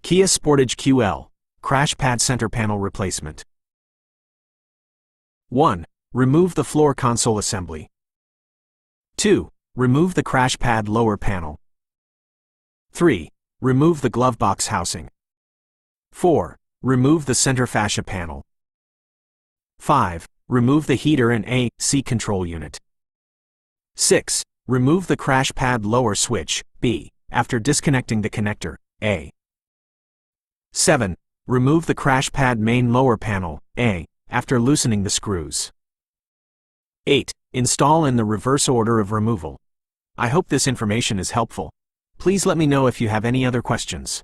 Kia Sportage QL, Crash Pad Center Panel Replacement. 1. Remove the floor console assembly. 2. Remove the crash pad lower panel. 3. Remove the glove box housing. 4. Remove the center fascia panel. 5. Remove the heater and AC control unit. 6. Remove the crash pad lower switch, B, after disconnecting the connector, A. 7. Remove the crash pad main lower panel, A, after loosening the screws. 8. Install in the reverse order of removal. I hope this information is helpful. Please let me know if you have any other questions.